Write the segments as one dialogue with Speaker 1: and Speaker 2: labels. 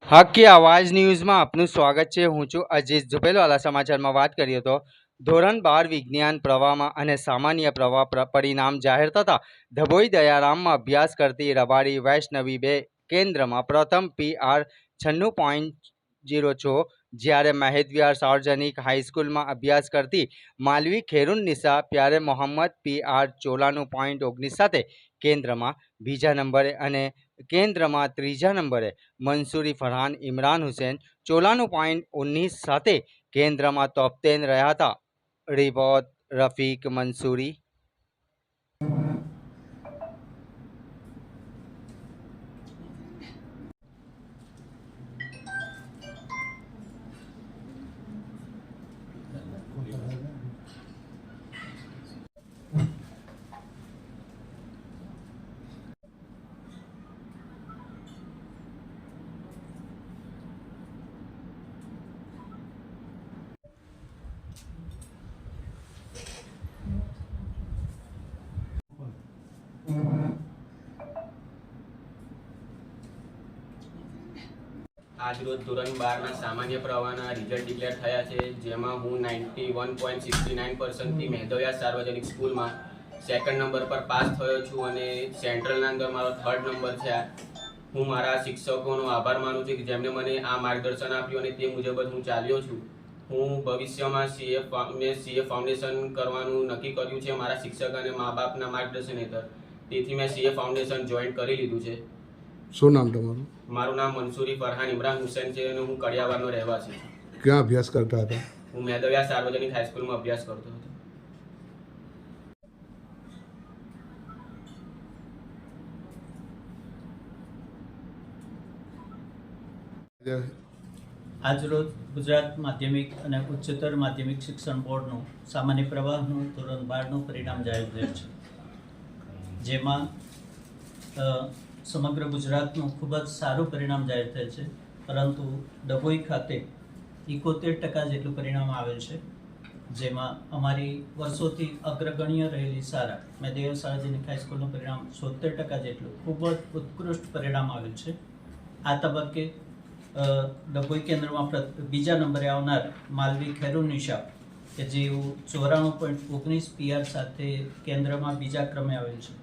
Speaker 1: હકી આવાજ ન્યૂઝમાં આપનું સ્વાગત છે। હું છું અજીત ઝુપેલવાલા। સમાચારમાં વાત કરીએ તો ધોરણ 12 વિજ્ઞાન પ્રવાહમાં અને સામાન્ય પ્રવાહ પરિણામ જાહેર થતાં ધભોઈ દયારામમાં અભ્યાસ કરતી રબારી વૈષ્ણવી 2 કેન્દ્રમાં પ્રથમ PR 96.06, જ્યારે મહેદવિહાર સાર્વજનિક હાઈસ્કૂલમાં અભ્યાસ કરતી માલવી ખેરુન્નિસા પ્યારે મોહમ્મદ PR 94.19 સાથે કેન્દ્રમાં બીજા નંબરે અને કેન્દ્રમાં ત્રીજા નંબરે મંસૂરી ફરહાન ઇમરાન હુસૈન 94.19 સાથે કેન્દ્રમાં ટોપ 10 રહ્યા હતા। રિપોર્ટ રફીક મંસૂરી।
Speaker 2: આજરોજ ધોરણ 12ના સામાન્ય પ્રવાહના રિઝલ્ટ ડિક્લેર થયા છે, જેમાં હું 91.69% મેઘવ્યાસ સાર્વજનિક સ્કૂલમાં સેકન્ડ નંબર પર પાસ થયો છું અને સેન્ટ્રલના અંદર મારો 3rd નંબર છે। હું મારા શિક્ષકોનો આભાર માનું છું કે જેમણે મને આ માર્ગદર્શન આપ્યું અને તે મુજબ જ હું ચાલ્યો છું। હું ભવિષ્યમાં CA ફાઉન્ડેશન કરવાનું નક્કી કર્યું છે મારા શિક્ષક અને મા બાપના માર્ગદર્શન હેઠળ, તેથી મેં CA ફાઉન્ડેશન જોઈન કરી લીધું છે।
Speaker 3: શું નામ તમારું?
Speaker 2: મારું નામ મંસૂરી ફરહાન ઇમરાન હુસૈન છે અને હું કડિયાવારનો રહેવાસી છું।
Speaker 3: ક્યાં અભ્યાસ કરતા હતા?
Speaker 2: હું મેઘવ્યાસ સાર્વજનિક હાઈસ્કૂલમાં અભ્યાસ કરતો હતો।
Speaker 4: આજરોજ ગુજરાત માધ્યમિક અને ઉચ્ચતર માધ્યમિક શિક્ષણ બોર્ડનું સામાન્ય પ્રવાહનું ધોરણ 12નું પરિણામ જાહેર થયું છે, જેમાં સમગ્ર ગુજરાતનું ખૂબ જ સારું પરિણામ જાહેર થયેલ છે, પરંતુ ડભોઈ ખાતે 71% જેટલું પરિણામ આવેલ છે, જેમાં અમારી વર્ષોથી અગ્રગણ્ય રહેલી શાળા મેઘવ્યાસ સાર્વજનિક હાઈસ્કૂલનું પરિણામ 76% જેટલું ખૂબ જ ઉત્કૃષ્ટ પરિણામ આવેલ છે। આ તબક્કે ડભોઈ કેન્દ્રમાં બીજા નંબરે આવનાર માલવી ખેરુન્નિસા કે જેઓ 94.19 PR સાથે કેન્દ્રમાં બીજા ક્રમે આવેલ છે,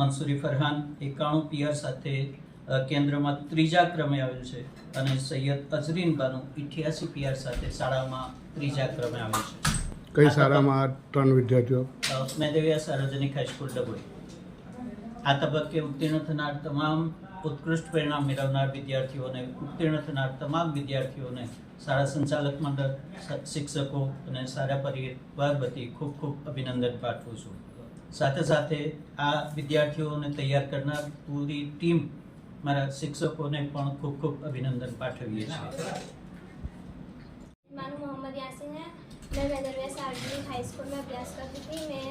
Speaker 4: મંસૂરી ફરહાન 91 PR સાથે કેન્દ્રમાં ત્રીજા ક્રમે આવેલ છે અને સૈયદ અઝરીન બાનુ 88 PR સાથે શાળામાં ત્રીજા ક્રમે આવેલ છે।
Speaker 3: કઈ શાળામાં 3 વિદ્યાર્થીઓ?
Speaker 4: મેઘવ્યાસ સાર્વજનિક હાઈસ્કૂલ ડભોઈ। આ તબક્કે ઉત્તીર્ણ થનાર તમામ ઉત્કૃષ્ટ પરિણામ મેળવનાર વિદ્યાર્થીઓને, ઉત્તીર્ણ થનાર તમામ વિદ્યાર્થીઓને શાળા સંચાલક મંડળ, શિક્ષકો અને શાળા પરિવાર વતી ખૂબ ખૂબ અભિનંદન પાઠવું છું। સાથે સાથે આ વિદ્યાર્થીઓને તૈયાર કરનાર પૂરી ટીમ, મારા શિક્ષકોને પણ ખૂબ ખૂબ અભિનંદન પાઠવીએ છીએ।
Speaker 5: मैं मोहम्मद यासिन है। मैं मेघव्यास सार्वजनिक हाई स्कूल में अभ्यास करती थी। मैं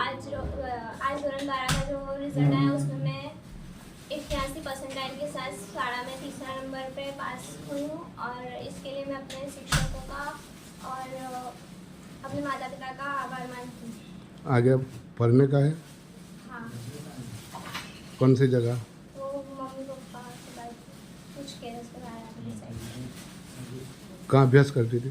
Speaker 5: आज धोरण 12 का जो रिजल्ट आया उसमें मैं 81% के साथ शाला में तीसरा नंबर पे पास हुई हूँ और इसके लिए मैं अपने शिक्षकों का और अपने माता पिता का आभार मानती हूँ।
Speaker 3: आगे पढ़ने का है?
Speaker 5: हाँ।
Speaker 3: कौन सी जगह?
Speaker 5: वो मम्मी पापा के बाद कुछ केयर्स पर आया।
Speaker 3: कहाँ अभ्यास करती थी?